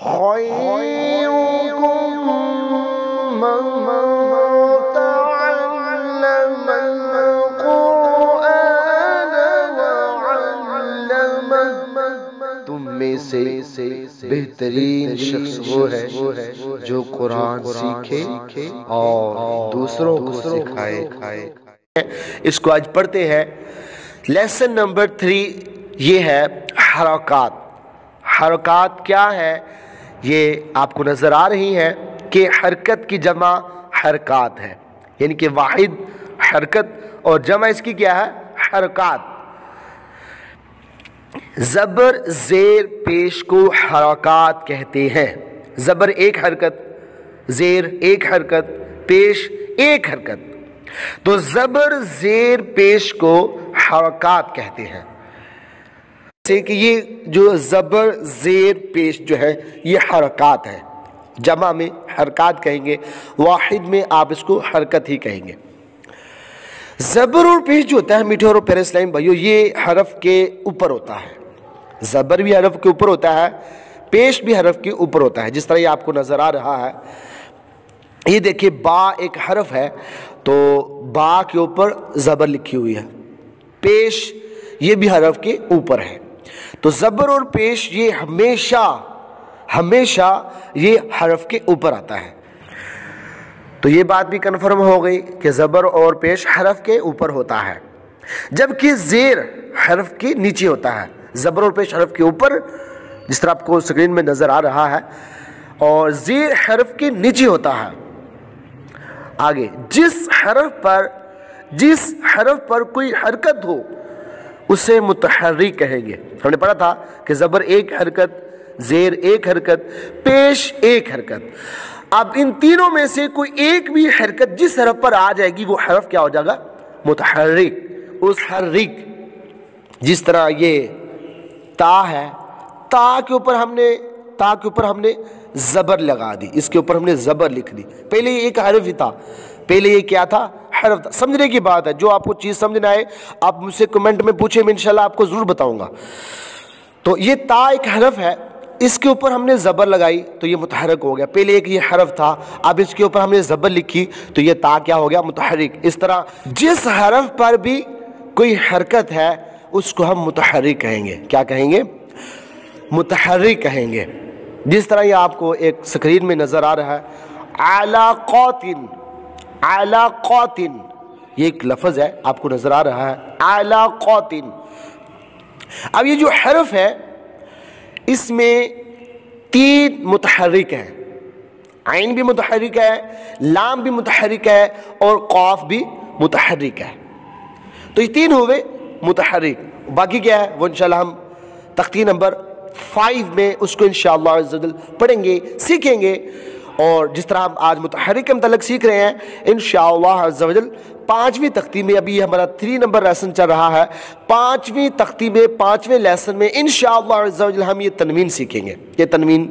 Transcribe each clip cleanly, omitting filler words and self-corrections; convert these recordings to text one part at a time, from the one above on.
خيركم من تعلم القرآن وعلمه، تم میں سے بہترین شخص وہ ہے جو قرآن سیکھے اور دوسروں کو سکھائے۔ اس کو آج پڑھتے ہیں۔ لیسن نمبر 3 یہ ہے حرکات۔ حرکات کیا ہے یہ آپ کو نظر آ رہی ہے کہ حرکت کی جمع حرکات ہے، یعنی کہ واحد حرکت اور جمع اس کی کیا ہے؟ حرکات۔ زبر زیر پیش کو حرکات کہتے ہیں۔ زبر ایک حرکت، زیر ایک حرکت، پیش ایک حرکت، تو زبر زیر پیش کو حرکات کہتے ہیں۔ جیسے کہ یہ جو زبر زیر پیش جو ہے یہ حرکات ہے، جمع میں حرکات کہیں گے، واحد میں آپ اس کو حرکت ہی کہیں گے۔ زبر اور پیش جو ہوتا ہے میٹھے اور پیارے اسلام بھائیو، یہ حرف کے اوپر ہوتا ہے۔ زبر بھی حرف کے اوپر ہوتا ہے، پیش بھی حرف کے اوپر ہوتا ہے، جس طرح یہ آپ کو نظر آ رہا ہے۔ یہ دیکھیں با ایک حرف ہے تو با کے اوپر زبر لکھی ہوئی ہے، پیش یہ بھی حرف کے اوپر ہے، تو زبر اور پیش یہ ہمیشہ یہ حرف کے اوپر آتا ہے۔ تو یہ بات بھی کنفرم ہو گئی کہ زبر اور پیش حرف کے اوپر ہوتا ہے، جبکہ زیر حرف کے نیچے ہوتا ہے۔ زبر اور پیش حرف کے اوپر جس طرح آپ کو سکرین میں نظر آ رہا ہے، اور زیر حرف کے نیچے ہوتا ہے۔ آگے جس حرف پر کوئی حرکت ہو اسے متحرک کہیں گے۔ ہم نے پڑھا تھا کہ زبر ایک حرکت، زیر ایک حرکت، پیش ایک حرکت۔ اب ان تینوں میں سے کوئی ایک بھی حرکت جس حرف پر آ جائے گی وہ حرف کیا ہو جائے گا؟ متحرک۔ اس حرک جس طرح یہ تا ہے، تا کے اوپر ہم نے زبر لگا دی، اس کے اوپر ہم نے زبر لکھ دی۔ پہلے یہ ایک حرف ہی تھا، پہلے یہ کیا تھا؟ حرف تھا۔ سمجھنے کی بات ہے، جو آپ کو چیز سمجھنا ہے آپ مجھ سے کمنٹ میں پوچھیں، میں انشاءاللہ آپ کو ضرور بتاؤں گا۔ تو یہ تا ایک حرف ہے، اس کے اوپر ہم نے زبر لگائی تو یہ متحرک ہو گیا۔ پہلے ایک یہ حرف تھا، اب اس کے اوپر ہم نے زبر لکھی تو یہ تا کیا ہو گیا؟ متحرک۔ اس طرح جس حرف پر بھی کوئی حرکت ہے اس کو ہم متحرک کہیں گے۔ کیا کہیں گے؟ متحرک کہیں گے۔ جس طرح یہ آپ کو ایک سکرین میں نظر آ رہا ہے، علاقاتن، علاقاتن یہ ایک لفظ ہے آپ کو نظر آ رہا ہے، علاقاتن۔ اب یہ جو حرف ہے اس میں 3 متحرک ہیں، عین بھی متحرک ہے، لام بھی متحرک ہے اور قاف بھی متحرک ہے۔ تو یہ 3 ہوئے متحرک، باقی کیا ہے وہ انشاءاللہ ہم تختی نمبر 5 میں اس کو انشاءاللہ عز و جل پڑھیں گے، سیکھیں گے۔ اور جس طرح ہم آج متحرک کے متعلق سیکھ رہے ہیں انشاءاللہ عز و جل 5ویں تختی میں، ابھی ہمارا 3 نمبر لیسن چل رہا ہے، 5ویں تختی میں 5ویں لیسن میں انشاءاللہ عز و جل ہم یہ تنوین سیکھیں گے۔ یہ تنوین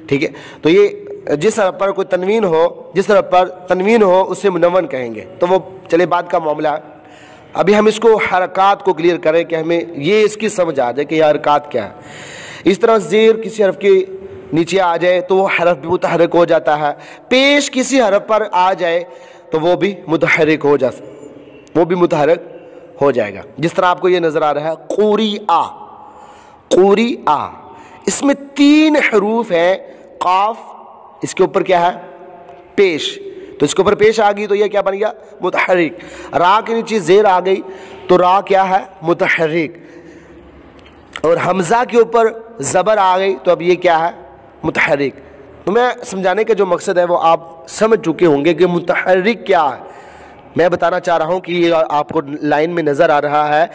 ٹھیک ہے، تو یہ جس حرف پر کوئی تنوین ہو، جس حرف پر تنوین ہو اسے منون کہیں گے۔ تو وہ چلے بعد کا معاملہ ہے، ابھی ہم اس کو حرکات کو کلیئر کریں کہ ہمیں یہ اس کی سمجھ آ جائے کہ یہ حرکات کیا ہے۔ اس طرح زیر کسی حرف کے نیچے آ جائے تو وہ حرف بھی متحرک ہو جاتا ہے، پیش کسی حرف پر آ جائے تو وہ بھی متحرک ہو جائے گا۔ جس طرح آپ کو یہ نظر آ رہا ہے قوریآ، قوریآ، اس میں 3 حروف ہیں، قاف اس کے اوپر کیا ہے؟ پیش، تو اس کے اوپر پیش آ گئی تو یہ کیا بن گیا؟ متحرک۔ را کے نیچے زیر آ گئی تو را کیا ہے؟ متحرک۔ اور حمزہ کے اوپر زبر آ گئی تو اب یہ کیا ہے؟ متحرک۔ تو میں سمجھانے کا جو مقصد ہے وہ آپ سمجھ چکے ہوں گے کہ متحرک کیا ہے۔ میں بتانا چاہ رہا ہوں کہ یہ آپ کو لائن میں نظر آ رہا ہے،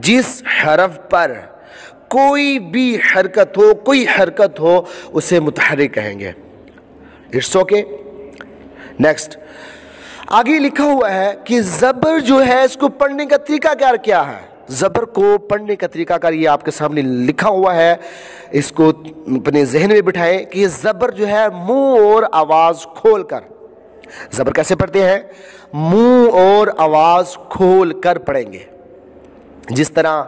جس حرف پر کوئی بھی حرکت ہو اسے متحرک کہیں گے۔ It's okay. نیکسٹ آگے لکھا ہوا ہے کہ زبر جو ہے اس کو پڑھنے کا طریقہ کار کیا ہے؟ زبر کو پڑھنے کا طریقہ کار یہ آپ کے سامنے لکھا ہوا ہے، اس کو اپنے ذہن میں بٹھائیں کہ یہ زبر جو ہے منہ اور آواز کھول کر، زبر کیسے پڑھتے ہیں؟ منہ اور آواز کھول کر پڑھیں گے۔ جس طرح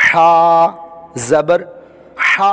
ہا زبر ہا،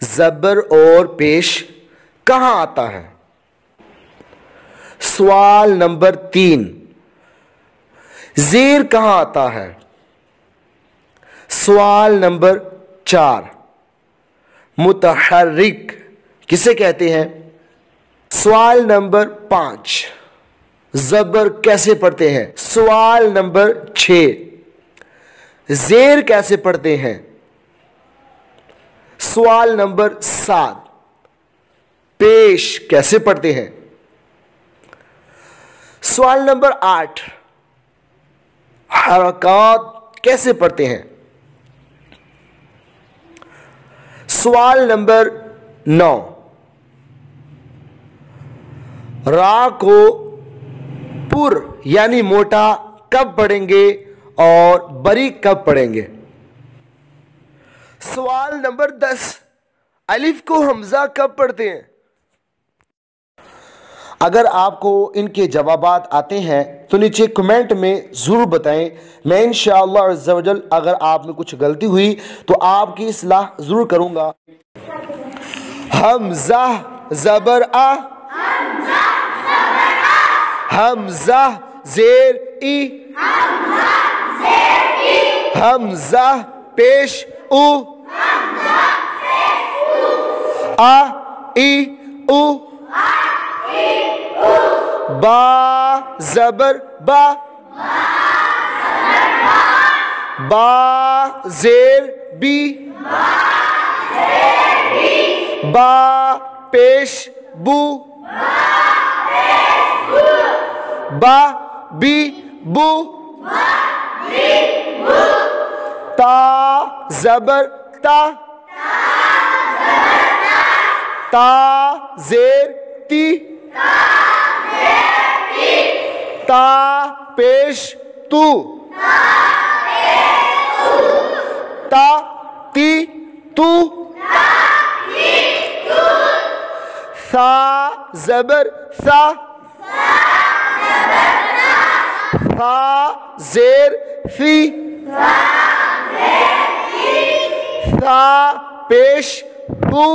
زبر اور پیش کہاں آتا ہے؟ سوال نمبر 3، زیر کہاں آتا ہے؟ سوال نمبر 4، متحرک کسے کہتے ہیں؟ سوال نمبر 5، زبر کیسے پڑھتے ہیں؟ سوال نمبر 6، زیر کیسے پڑھتے ہیں؟ سوال نمبر 7، پیش کیسے پڑھتے ہیں؟ سوال نمبر 8، حرکات کیسے پڑھتے ہیں؟ سوال نمبر 9، را کو پر یعنی موٹا کب پڑھیں گے اور باریک کب پڑھیں گے؟ سوال نمبر 10، الف کو حمزہ کب پڑھتے ہیں؟ اگر آپ کو ان کے جوابات آتے ہیں تو نیچے کمنٹ میں ضرور بتائیں، میں انشاءاللہ عز و جل اگر آپ میں کچھ غلطی ہوئی تو آپ کی اصلاح ضرور کروں گا۔ حمزہ زبر آ، حمزہ زیر ای، حمزہ پیش او، آ ای او، با زبر با، با زیر بی، با پیش بو، با بی بو، تا زبر تا، تا زیر تی، تا پیش تو، تا تی تو، ثا زبر ثا، ثا زیر فی، ثا پیش فو،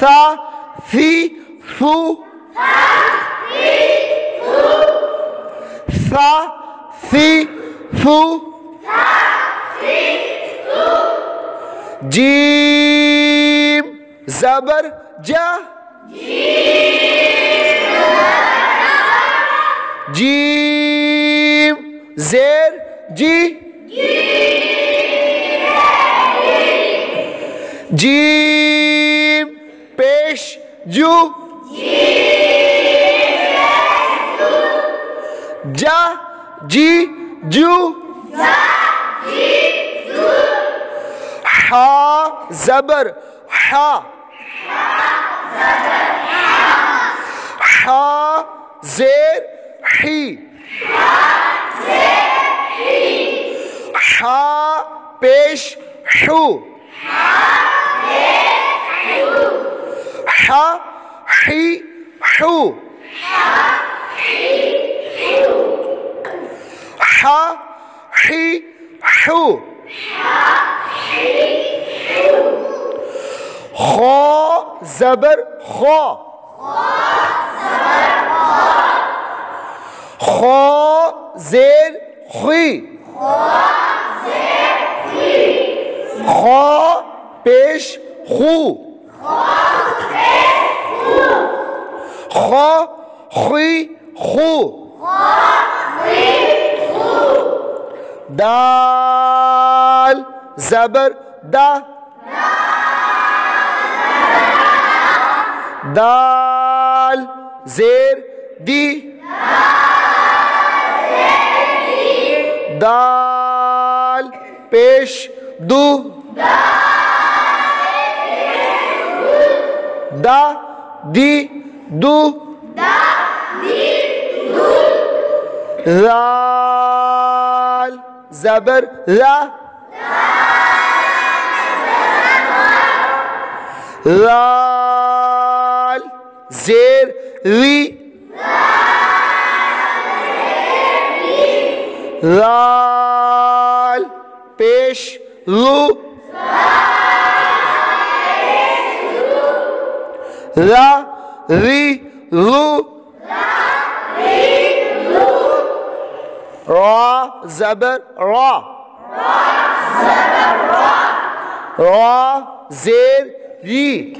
ثا فی فو، ثا فی فو، جیم زبر جا، جیم زیر جی، جیم پیش جو، جا جی جو، حا زبر حا، حا زیر حی، حا پیش حو، حا حی حو، حا حی حو، خا زبر خا، خا زیر خی، خا پیش خو، خا خی خو، دال زبر دا، دال زیر دی، دال پیش دو، دا دی دو، رال زبر را، رال زیر ری، رال پیش رو، را ری رو را زبر را را زیر ری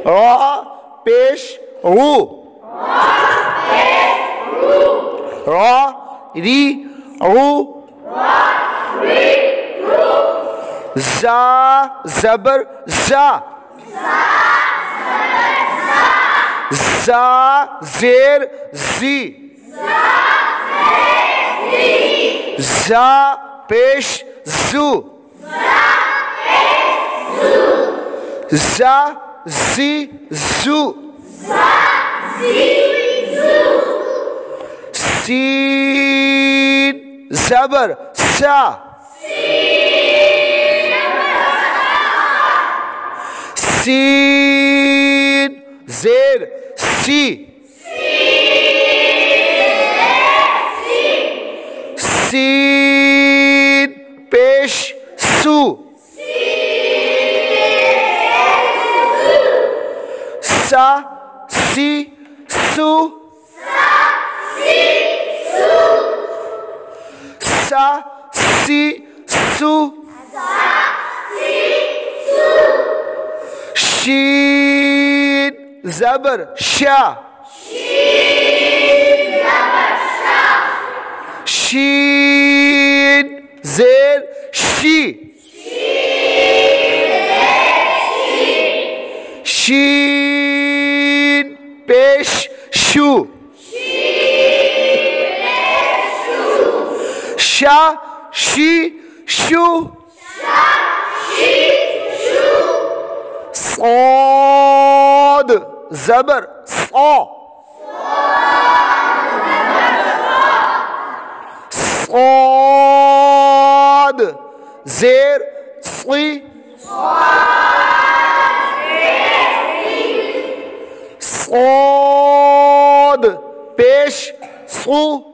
را پیش رو را ری رو زا زبر زا زا زیر زی زا پیش زو زا زی زو سین زبر سا سین زیر سی سین پیش سو سا سی سو سا سی سو شین زبر شا شین زیر شی شین پیش شو شا شی شو صاد زبر صا صاد زیر صی صاد پیش صو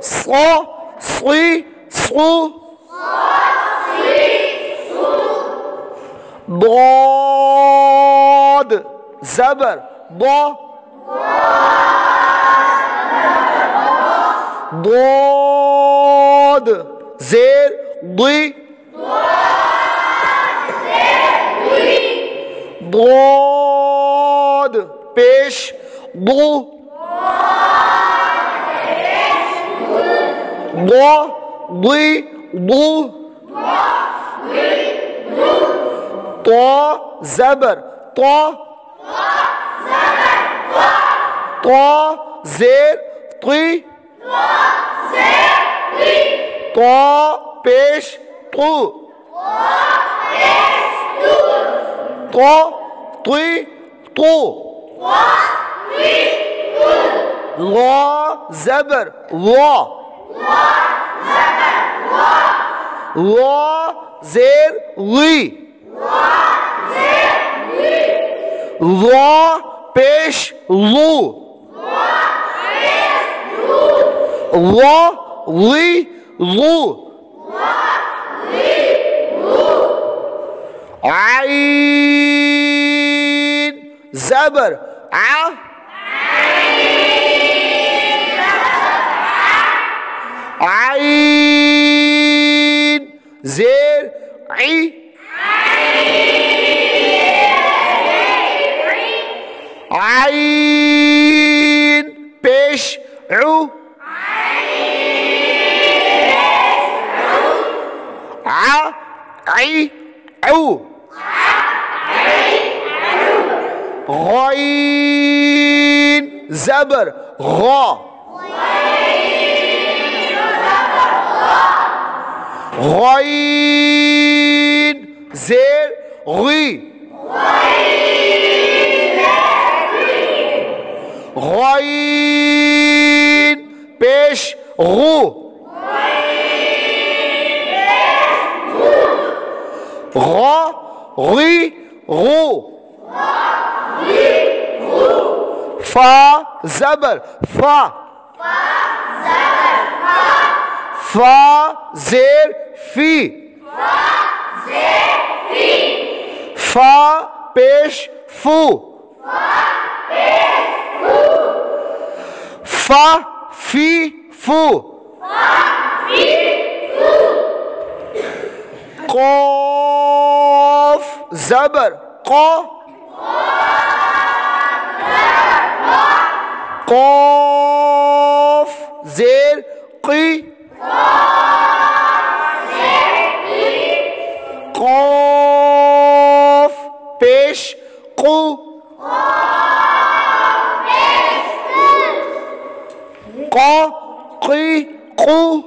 صا صی صو ضاد زبر ضا ضاد زیر ضی ضاد پیش ضو ضا ضی ضو طا زبر طا طا زیر طی طا پیش طو طا طی طو لا زبر لا لا زیر لی لا پیش لو لا لی لو عین زبر ع عین زیر عی عین پیش عو عی عو غین زبر غا غین زیر غی غین پیش غو غا غی غو فا زبر فا فا زیر فی فا پیش فو، فا فی فو، قاف زبر قا، قاف زیر قی، قاف پیش قو، قا قی قو،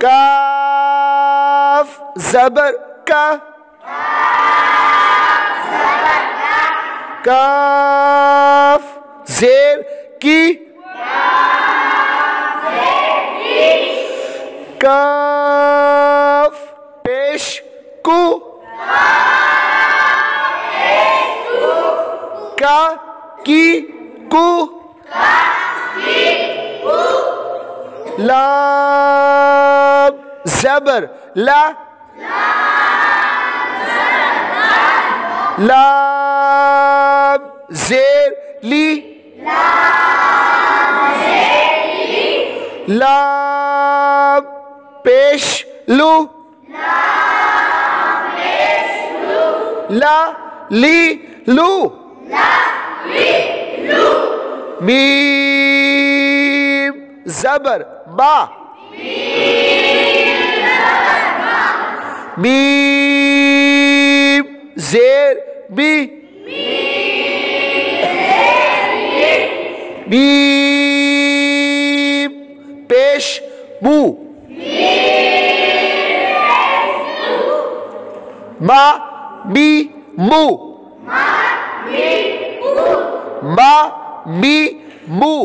کاف زبر کا، کاف زیر کی، کاف پیش کو، کا کی کو، لام زبر لا، لام زیر لی، لام پیش لو، لا لی لو، میم زبر با، میم زیر بی، میم پیش مو، ما می مو، ما می مو،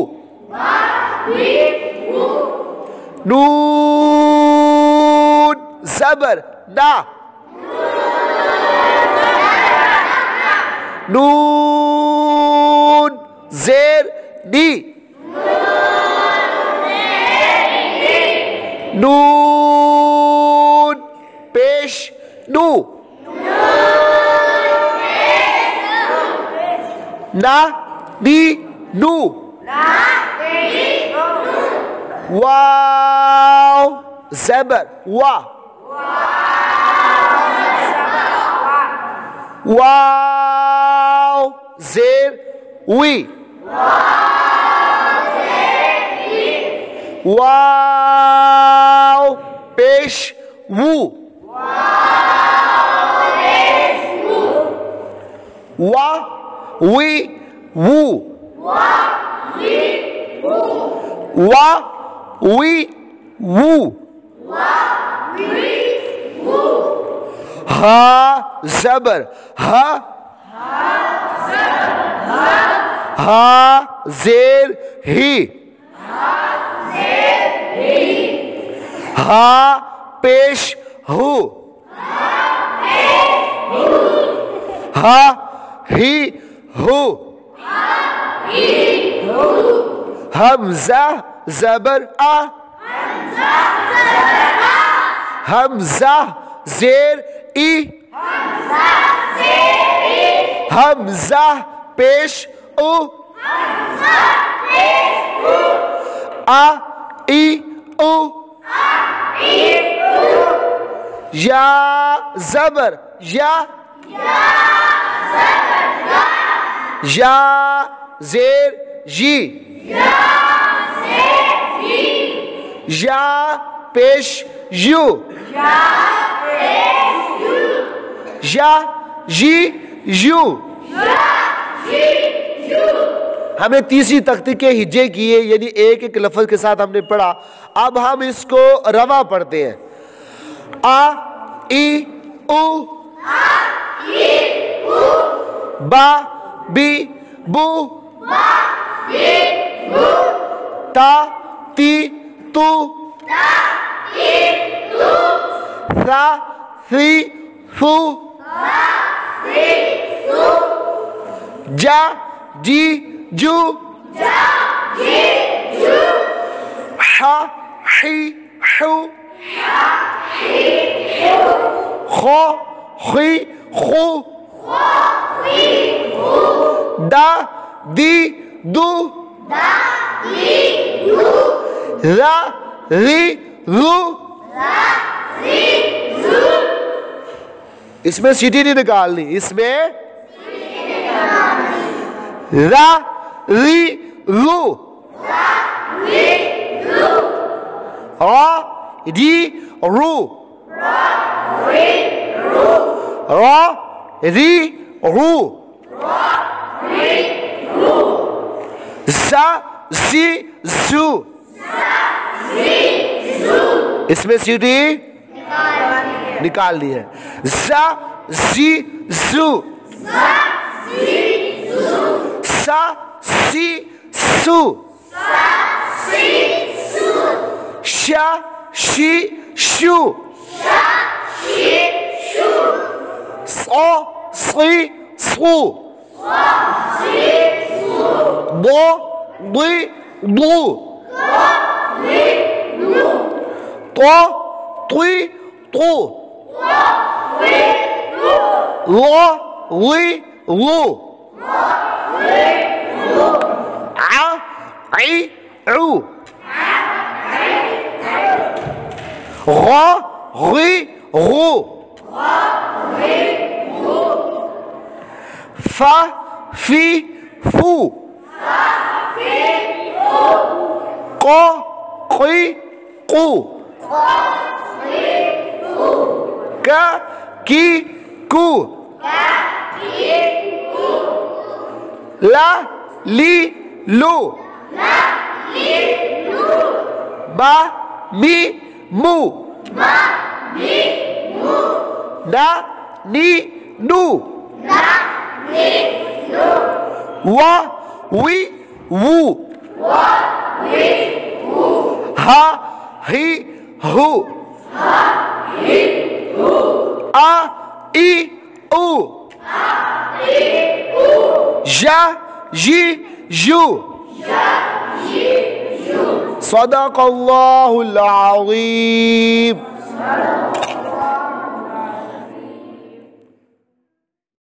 نون زبر نا، نون زیر نی، نون پیش نو، نا نی نو، واو زبر وا، واو زیر وی، واو پیش وو، وا وی وو، وا وی وو، ہا زبر ہا، ہا زیر ہی، ہا پیش ہو، ہا ہی ہو، حمزہ زبر آ، حمزہ زیر ای، حمزہ پیش او، آ ای او، یا زبر یا، یا زیر جی، یا پیش یو، یا جی یو، ہم نے تیسری تختی کے ہجے کیے، یعنی ایک ایک لفظ کے ساتھ ہم نے پڑھا. اب ہم اس کو روا پڑھتے ہیں. آ ای او، با بی بو، تا تی تو، ثا ثی ثو، جا جی جو، حا حی حو، خو خی خو دا دی دو را ری رو اس میں سیٹی نہیں نکالنی، اس میں را ری رو را ری رو را ری رو زا زی زو اس میں سیٹی نکال دی ہے، زا زی زو سا سی سو شا شی شو صا صی صو ضو ضی ضو طو طی طو ضو ضی ضو ع عی عو غ غی غو ف فی فو ق قی قو ک کی کو لا لی لو با می مو نا نی نو وا وی وو ہا ہی ہو آ ای او جا جی جو صدق اللہ العظیم.